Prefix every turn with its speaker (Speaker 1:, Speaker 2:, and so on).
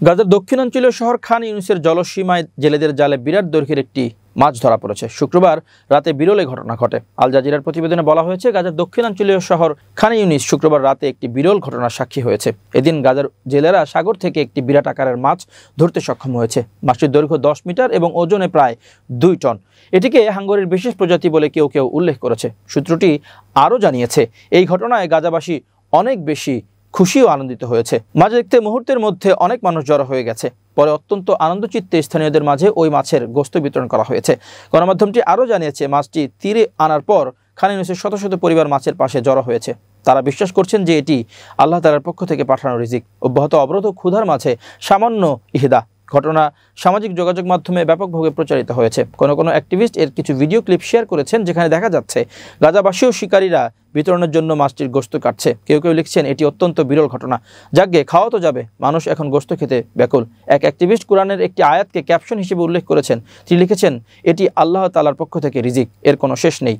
Speaker 1: গাজার দক্ষিণাঞ্চলীয় শহর খান ইউনিসের জলসীমায় জেলেদের জালে বিরাট দৈর্ঘ্যের একটি মাছ ধরা পড়েছে। শুক্রবার রাতে বিরল এই ঘটনা ঘটে। আল জাজিরার প্রতিবেদনে বলা হয়েছে, গাজার দক্ষিণাঞ্চলীয় শহর খান ইউনিস শুক্রবার রাতে একটি বিরল ঘটনার সাক্ষী হয়েছে। এদিন গাজার জেলেরা সাগর থেকে একটি বিরাট আকারের মাছ ধরতে সক্ষম হয়েছে। মাছটির দৈর্ঘ্য 10 মিটার এবং ওজনে প্রায় 2 টন। এটিকে হাঙ্গরের বিশেষ প্রজাতি বলে কেউ কেউ উল্লেখ করেছে। সূত্রটি আরও জানিয়েছে, এই ঘটনায় গাজাবাসী অনেক বেশি খুশি ও আনন্দিত হয়েছে। মাছ দেখতে মুহূর্তের মধ্যে অনেক মানুষ জড়ো হয়ে গেছে। পরে অত্যন্ত আনন্দচিত্তে স্থানীয়দের মাঝে ওই মাছের গোস্ত বিতরণ করা হয়েছে। গণমাধ্যমটি আরও জানিয়েছে, মাছটি তীরে আনার পর খান ইউনিসের শত শত পরিবার মাছের পাশে জড়ো হয়েছে। তারা বিশ্বাস করছেন যে এটি আল্লাহ তাআলার পক্ষ থেকে পাঠানো রিজিক। অব্যাহত অবরোধ ও ক্ষুধার মাঝে সামান্য ইহদা ঘটনা সামাজিক যোগাযোগ মাধ্যমে ব্যাপকভাবে প্রচারিত হয়েছে। কোনো অ্যাক্টিভিস্ট এর কিছু ভিডিও ক্লিপ শেয়ার করেছেন, যেখানে দেখা যাচ্ছে গাজাবাসী ও শিকারীরা বিতরণের জন্য মাছটির গোস্ত কাটছে। কেউ কেউ লিখছেন, এটি অত্যন্ত বিরল ঘটনা, যাকে খাওয়া তো যাবে, মানুষ এখন গোস্ত খেতে ব্যাকুল। এক অ্যাক্টিভিস্ট কোরআনের একটি আয়াতকে ক্যাপশন হিসেবে উল্লেখ করেছেন। তিনি লিখেছেন, এটি আল্লাহ তাআলার পক্ষ থেকে রিজিক, এর কোনো শেষ নেই।